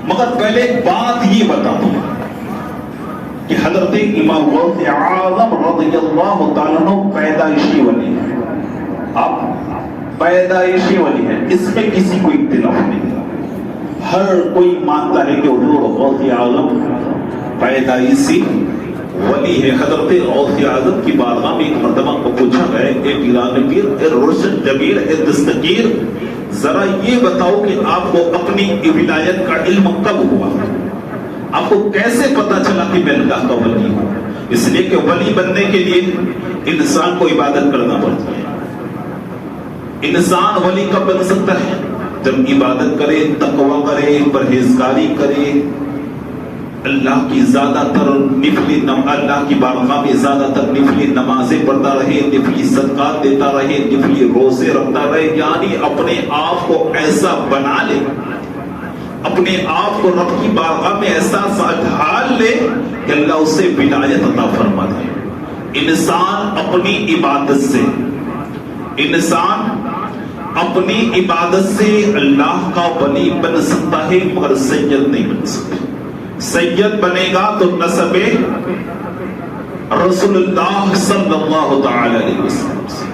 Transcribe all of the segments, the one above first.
مگر پہلے ایک بات یہ بتا دوں کہ حضرت امام غوث اعظم رضی اللہ تعالیٰ عنہ پیدائشی ولی ہے. آپ پیدائشی ولی ہے، اس میں کسی کو اختلاف نہیں. ہر کوئی مانتا ہے کہ حضور غوث اعظم پیدائشی ولی ہے. حضرت غوث اعظم کی بارگاہ میں ایک مرتبہ کو پوچھا گیا، اے پیران پیر، اے روشن جبیر، اے دستگیر، ذرا یہ بتاؤ کہ آپ کو اپنی ولایت کا علم کب ہوا؟ آپ کو کیسے پتا چلا کہ میں اللہ کا ولی ہوں؟ اس لیے کہ ولی بننے کے لیے انسان کو عبادت کرنا پڑتا ہے. انسان ولی کب بن سکتا ہے؟ جب عبادت کرے، تقوی کرے، پرہیزگاری کرے، اللہ کی زیادہ تر اللہ کی بارگاہ میں زیادہ تر نفلی نمازیں پڑھتا رہے، نفلی صدقات دیتا رہے، نفلی روزے رکھتا رہے، یعنی اپنے آپ کو ایسا بنا لے، اپنے آپ کو رب کی بارگاہ میں ایسا ڈھال لے کہ اللہ اسے ولایت عطا فرما دے. انسان اپنی عبادت سے اللہ کا ولی بن سکتا ہے، مگر سید نہیں بن سکتا. سید بنے گا تو نسب رسول اللہ صلی اللہ تعالی علیہ وسلم سے،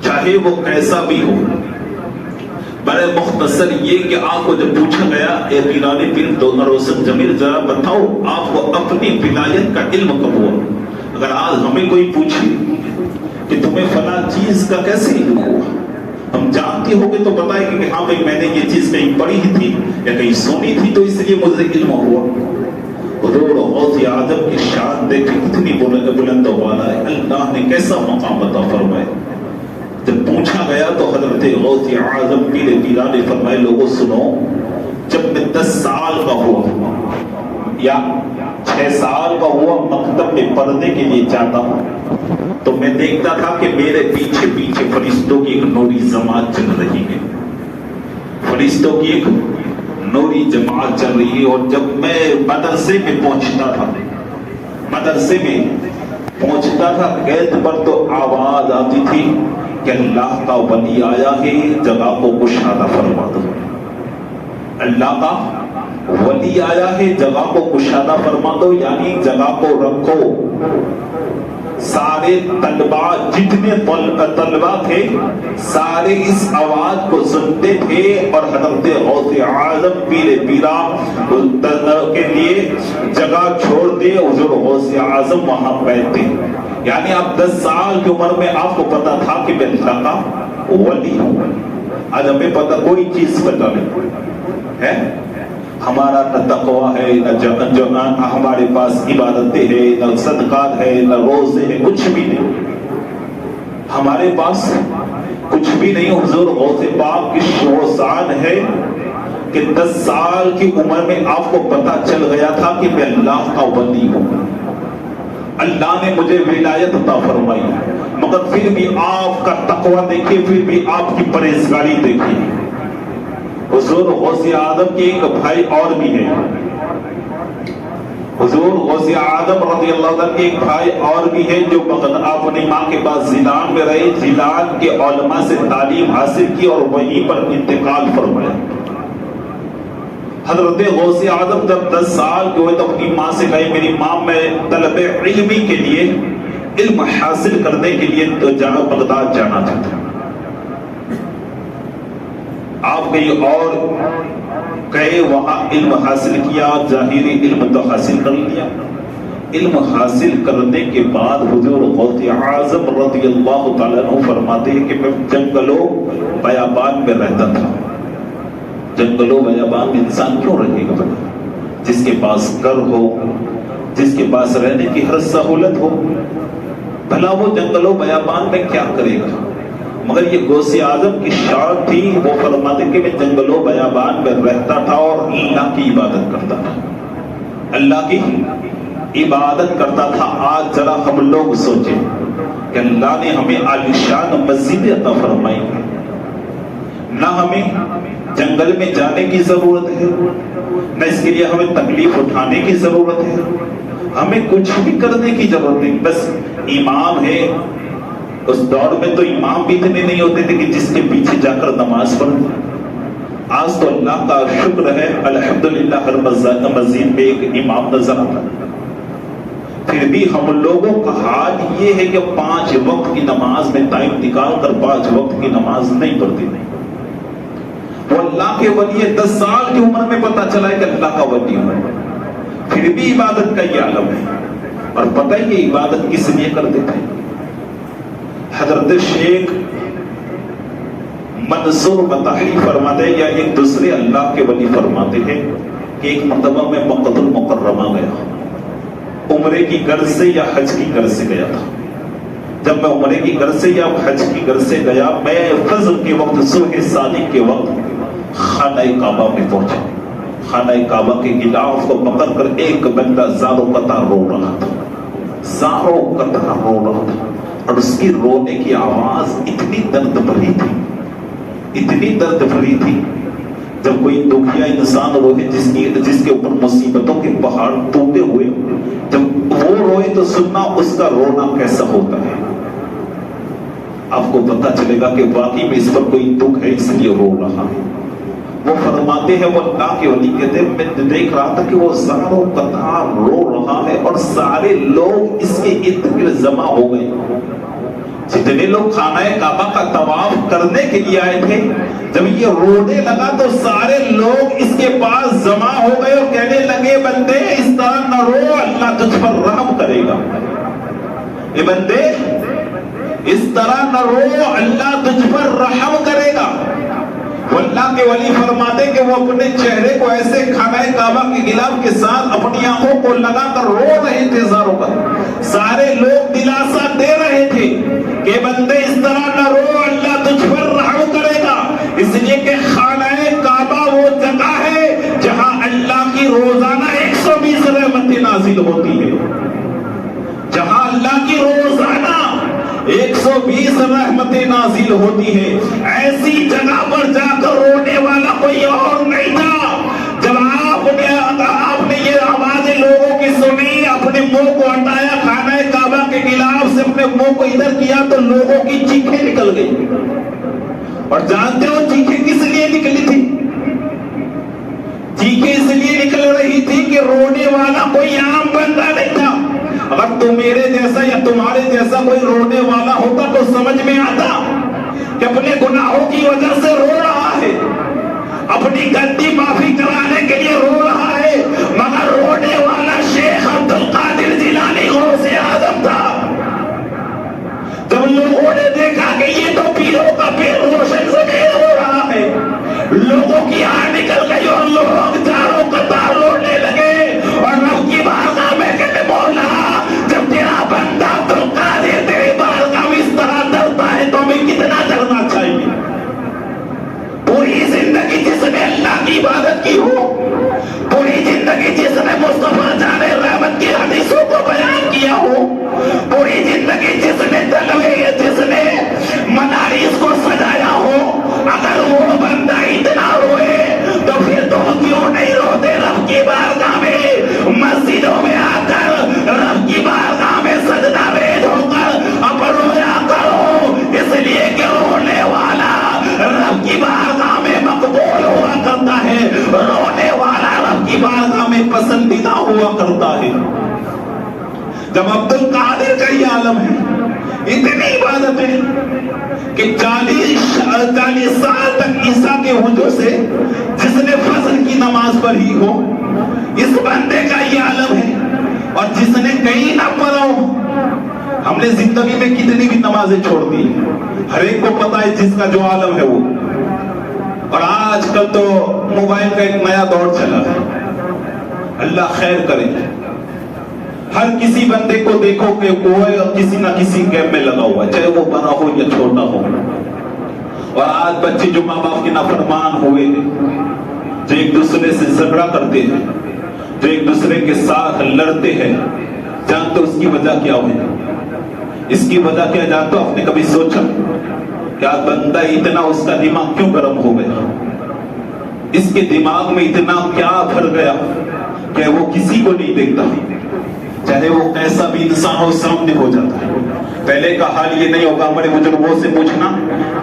چاہے وہ کیسا بھی ہو. بڑے مختصر یہ کہ آپ کو جب پوچھا گیا، اے پیران پیر روشن جبیر، ذرا بتاؤ آپ کو اپنی ولایت کا علم کب ہوا؟ اگر آج ہمیں کوئی پوچھے کہ تمہیں فلاں چیز کا کیسے علم ہوا، ہم جانتے ہو گے تو بتائیں کہ ہاں بھائی میں نے یہ چیز کہیں پڑھی تھی یا کہیں سنی تھی تو اس لیے مجھے علم ہوا. حضور غوث اعظم کی شان دیکھیں کتنی بلند والا ہے، اللہ نے کیسا مقام عطا فرمایا. جب پوچھا گیا تو حضرت غوث اعظم پیر پیران نے فرمائے، لوگوں سنو، جب میں 10 سال کا ہوا یا 6 سال کا ہوا، مکتب میں پڑھنے کے لیے جاتا ہوں تو میں دیکھتا تھا کہ میرے پیچھے پیچھے فرشتوں کی ایک نوری جماعت چل رہی ہے، فرشتوں کی ایک نوری جماعت چل رہی ہے. اور جب میں مدرسے میں پہنچتا تھا گیٹ پر تو آواز آتی تھی کہ اللہ کا ولی آیا ہے، جگہ کو کشادہ فرما دو. اللہ کا ولی آیا ہے، جگہ کو کشادہ فرما دو، یعنی جگہ کو رکھو. سارے طلباء، جتنے طلباء تھے، سارے اس آواز کو سنتے تھے اور حضرت غوث اعظم پیر پیرا کے لیے جگہ چھوڑ دے. حضور غوث اعظم وہاں بیٹھتے. یعنی آپ 10 سال کی عمر میں آپ کو پتا تھا کہ میں اللہ کا ولی ہوں. آج ہمیں پتا کوئی چیز پتا نہیں ہے. ہمارا نہ تقوی ہے، نہ ہمارے پاس عبادتیں ہیں، نہ صدقات ہے، نہ روزے ہیں، کچھ بھی نہیں. ہمارے پاس کچھ بھی نہیں. حضور غوث پاک کی شان ہے کہ 10 سال کی عمر میں آپ کو پتا چل گیا تھا کہ میں اللہ کا ولی ہوں. اللہ نے مجھے ولایت عطا فرمائی. مگر پھر بھی آپ کا تقوی دیکھیے، پھر بھی آپ کی پرہیزگاری دیکھیے. حضور غوث اعظم کے ایک بھائی اور بھی ہے. حضور غوث اعظم رضی اللہ عنہ کے ایک بھائی اور بھی ہے جو اپنی ماں کے پاس زیلان میں رہے، زیلان کے علماء سے تعلیم حاصل کی اور وہیں پر انتقال فرمایا. حضرت غوث اعظم جب 10 سال کے ہوئے تو اپنی ماں سے کہے، میری ماں میں طلب علمی کے لیے، علم حاصل کرنے کے لیے بغداد جانا چاہتا ہوں. آپ کہیں اور گئے، وہاں علم حاصل کیا، ظاہری علم تو حاصل کر لیا. علم حاصل کرنے کے بعد حضور غوث اعظم رضی اللہ تعالیٰ عنہ فرماتے ہیں کہ میں جنگلوں بیابان میں رہتا تھا. جنگلوں بیابان میں انسان کیوں رہے گا؟ جس کے پاس گھر ہو، جس کے پاس رہنے کی ہر سہولت ہو، بھلا وہ جنگلوں بیابان میں کیا کرے گا؟ مگر یہ غوث اعظم کی شان تھی، وہ فرماتے کہ میں جنگلوں بیابان میں رہتا تھا اور اللہ کی عبادت کرتا تھا. اللہ کی عبادت کرتا تھا. آج ذرا ہم لوگ سوچیں کہ اللہ نے ہمیں عالیشان مسجد عطا فرمائی، نہ ہمیں جنگل میں جانے کی ضرورت ہے، نہ اس کے لیے ہمیں تکلیف اٹھانے کی ضرورت ہے، ہمیں کچھ بھی کرنے کی ضرورت نہیں. بس امام ہے. اس دور میں تو امام بھی اتنے نہیں ہوتے تھے کہ جس کے پیچھے جا کر نماز پڑھیں. آج تو اللہ کا شکر ہے الحمدللہ ہر مسجد میں ایک امام نظر آتا ہے، پھر بھی ہم لوگوں کا حال یہ ہے کہ 5 وقت کی نماز میں ٹائم نکال کر 5 وقت کی نماز نہیں پڑھتے۔ وہ اللہ کے ولی 10 سال کی عمر میں پتا چلا ہے کہ اللہ کا ولی ہے، پھر بھی عبادت کا یہ عالم ہے۔ اور پتہ ہے یہ عبادت کس لیے کرتے تھے؟ حضرت شیخ منصور مطاہری فرماتے ہیں یا ایک دوسرے اللہ کے ولی فرماتے ہیں کہ ایک مرتبہ میں مکہ المکرمہ گیا، عمرے کی غرض سے یا حج کی غرض سے گیا تھا۔ جب میں عمرے کی غرض سے یا حج کی غرض سے گیا، میں فجر کے وقت صبح صادق کے وقت خانہ کعبہ میں پہنچا۔ خانہ کعبہ کے غلاف کو پکڑ کر ایک بندہ زاروں قطار رو رہا تھا، زاروں قطار رو رہا تھا، اور اس کی رونے کی آواز اتنی درد بھری تھی، اتنی درد بھری تھی۔ جب کوئی دکھیا انسان روئے جس کے اوپر مصیبتوں کے پہاڑ ٹوٹے ہوئے، جب وہ روئے تو سننا اس کا رونا کیسا ہوتا ہے، آپ کو پتا چلے گا کہ واقعی میں اس پر کوئی دکھ ہے اس لیے رو رہا ہے۔ وہ فرماتے ہیں، وہ اللہ کے ولی کہتے ہیں، میں دیکھ رہا تھا کہ وہ زاروں قطار رو رہا ہے اور سارے لوگ اس کے ارد گرد جمع ہو گئے۔ جتنے لوگ خانہ کعبہ کا طواف کرنے کے لیے آئے تھے، جب یہ رونے لگا تو سارے لوگ اس کے پاس جمع ہو گئے اور کہنے لگے، بندے اس طرح نہ رو، اللہ تجھ پر رحم کرے گا۔ اے بندے اس طرح نہ رو، اللہ تجھ پر رحم کرے گا۔ اللہ کے ولی فرماتے کہ وہ اپنے چہرے کو ایسے خانہ کعبہ کے غلاف کے ساتھ اپنی آنکھوں کو لگا کر رو رہے تھے زاروں پر۔ سارے لوگ دلاسا دے رہے تھے کہ بندے اس طرح نہ رو، اللہ تجھ پر رحم کرے گا، اس لیے کہ خانہ کعبہ وہ جگہ ہے جہاں اللہ کی روزانہ 120 رحمتیں نازل ہوتی ہے، جہاں اللہ کی روزانہ 120 رحمتیں نازل ہوتی ہے۔ ایسی جگہ پر جا کر رونے والا کوئی اور نہیں تھا۔ جب آپ نے یہ آوازیں لوگوں کی سنی، اپنے منہ کو ہٹایا خانہ کعبہ کے غلاف سے، اپنے منہ کو ادھر کیا تو لوگوں کی چیخیں نکل گئی۔ اور جانتے ہو چیخیں کس لیے نکلی تھی؟ چیخیں اس لیے نکل رہی تھی کہ رونے والا کوئی عام بندہ نہیں تھا۔ اگر تم میرے جیسا یا تمہارے جیسا کوئی رونے والا ہوتا تو سمجھ میں آتا کہ اپنے گناہوں کی وجہ سے رو رہا ہے، اپنی غلطی معافی کرانے کے لیے رو رہا ہے، مگر رونے والا شیخ عبد القادر جیلانی غوث اعظم تھا۔ جب لوگوں نے دیکھا کہ یہ تو پیروں کا پیر روشن سے نہیں رو رہا ہے، لوگوں کی آنکھ نکل گئی اور لوگ چاروں قطار رونے لگے اور رب کی بارگاہ میں کہتے، مولا جب تیرا بندہ عبد القادر تیری بارگاہ میں اس طرح ڈرتا ہے تو ہمیں کتنا ڈرنا چاہیے۔ پوری زندگی جس نے اللہ کی عبادت کی ہو، پوری زندگی جس نے مصطفیٰ جان رحمت کی حدیثوں کو بیان کیا ہو، پوری زندگی جس نے مدارس کو سجایا ہو، اگر وہ بندہ اتنا روئے تو پھر تو کیوں نہیں روتے رب کی بارگاہ میں، مسجدوں میں آ کر رب کی بارگاہ میں سجدہ ریز ہو کر اب رویا کرو، اس لیے کہ رونے والا رب کی بارگاہ میں مقبول ہوا کرتا ہے، رونے والا رب کی بارگاہ میں پسندیدہ ہوا کرتا ہے۔ جب عبد القادر کا یہ عالم ہے، اتنی عبادت ہے کہ 40 سال تک عیسیٰ کے وجود سے جس نے فجر کی نماز پڑھی ہو، اس بندے کا یہ عالم ہے۔ اور جس نے کہیں نہ پڑھا ہو، ہم نے زندگی میں کتنی بھی نمازیں چھوڑ دی، ہر ایک کو پتا ہے جس کا جو عالم ہے وہ۔ اور آج کل تو موبائل کا ایک نیا دور چلا ہے، اللہ خیر کرے، ہر کسی بندے کو دیکھو کہ وہ کسی نہ کسی گیم میں لگا ہوا ہے، چاہے وہ بڑا ہو یا چھوٹا ہو۔ اور آج بچے جو ماں باپ کے نافرمان ہوئے، جو ایک دوسرے سے جھگڑا کرتے ہیں، جو ایک دوسرے کے ساتھ لڑتے ہیں، جانتے اس کی وجہ کیا ہوئی؟ اس کی وجہ کیا جانتے ہو؟ آپ نے کبھی سوچا کہ آج بندہ اتنا اس کا دماغ کیوں گرم ہو گیا؟ اس کے دماغ میں اتنا کیا بھر گیا کہ وہ کسی کو نہیں دیکھتا، چاہے وہ کیسا بھی انسان ہو سامنے ہو جاتا ہے۔ پہلے کا حال یہ نہیں ہوگا، ہمارے بزرگوں سے پوچھنا،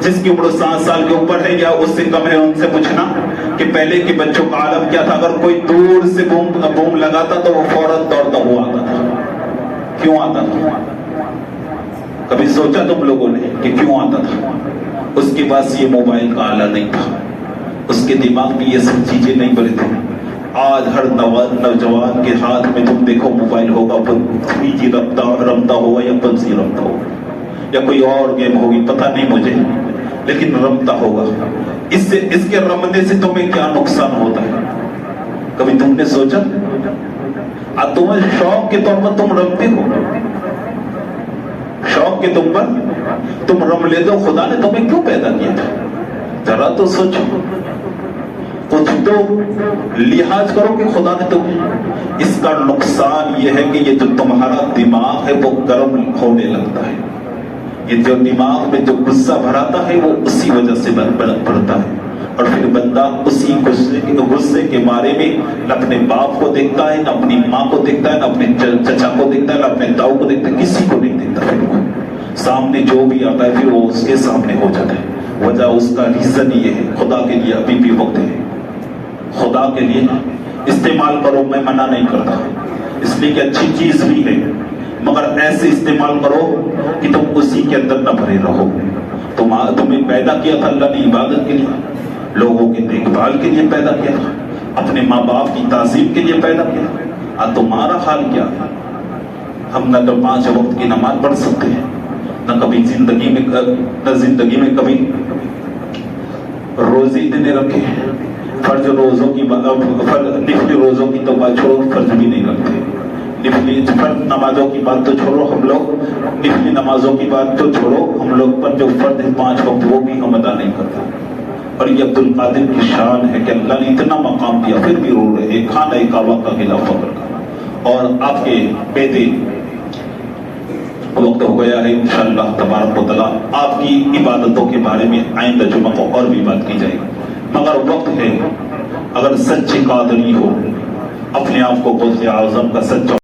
جس کی عمر 7 سال کے اوپر ہے یا اس سے کم ہے ان سے پوچھنا، کہ پہلے کے بچوں کا عالم کیا تھا؟ اگر کوئی دور سے بوم لگاتا تو وہ فوراً دوڑتا ہوا آتا تھا. کیوں آتا تھا؟ کبھی سوچا تم لوگوں نے کہ کیوں آتا تھا؟ اس کے پاس یہ موبائل کا آلہ نہیں تھا، اس کے دماغ میں یہ سب چیزیں نہیں بڑی تھی. آج ہر نوجوان کے ہاتھ میں تم دیکھو موبائل ہوگا، 3G رمتا ہوگا یا 5G رمتا ہوگا یا کوئی اور گیم ہوگی، پتہ نہیں مجھے، لیکن رمتا ہوگا. اس کے رمنے سے تمہیں کیا نقصان ہوتا ہے؟ کبھی تم نے سوچا؟ تمہیں شوق کے طور پر تم رمتے ہو، شوق کے تم پر تم رم لیتے ہو. خدا نے تمہیں کیوں پیدا کیا تھا؟ ذرا تو سوچو، کچھ تو لحاظ کرو کہ خدا نے تمہیں. اس کا نقصان یہ ہے کہ یہ جو تمہارا دماغ ہے وہ گرم ہونے لگتا ہے. یہ جو دماغ میں جو غصہ بھراتا ہے وہ اسی وجہ سے بڑھتا ہے، اور پھر بندہ اسی غصے کے بارے میں نہ اپنے باپ کو دیکھتا ہے، نہ اپنی ماں کو دیکھتا ہے، نہ اپنے چچا کو دیکھتا ہے، نہ اپنے تاؤ کو دیکھتا ہے، کسی کو نہیں دیکھتا. پھر وہ سامنے جو بھی آتا ہے پھر وہ اس کے سامنے ہو جاتا ہے. وجہ اس کا ریزن یہ ہے. خدا کے لیے ابھی بھی وقت ہے، خدا کے لیے استعمال کرو. میں منع نہیں کرتا، اس لیے کہ اچھی چیز بھی ہے، مگر ایسے استعمال کرو کہ تم اسی کے اندر نہ بھرے رہو. تمہیں پیدا کیا تھا اللہ نے عبادت کے لیے، لوگوں کی دیکھ بھال کے لیے پیدا کیا تھا، اپنے ماں باپ کی تعظیم کے لیے پیدا کیا تھا. تمہارا حال کیا ہے؟ ہم نہ تو 5 وقت کی نماز پڑھ سکتے ہیں، نہ کبھی زندگی میں کبھی روزے دینے رکھے. فرض روزوں کی نفلی روزوں کی تو بات چھوڑو، فرض بھی نہیں رکھتے. نفلی فرض نمازوں کی بات تو چھوڑو، ہم لوگ نفلی نمازوں کی بات تو چھوڑو، ہم لوگ پر جو فرض ہے 5 وقت وہ بھی ہم ادا نہیں کرتے. اور یہ عبد القادر کی شان ہے کہ اللہ نے اتنا مقام دیا پھر بھی رو رہے. خانہ کعبہ کا خلاف فخر کا. اور آپ کے بیٹے وقت ہو گیا ہے، انشاءاللہ تبارک و تعالیٰ آپ کی عبادتوں کے بارے میں آئندہ جمعہ کو اور بھی بات کی جائے گی. مگر وقت ہے، اگر سچی قادری ہو، اپنے آپ کو غوث اعظم کا سچا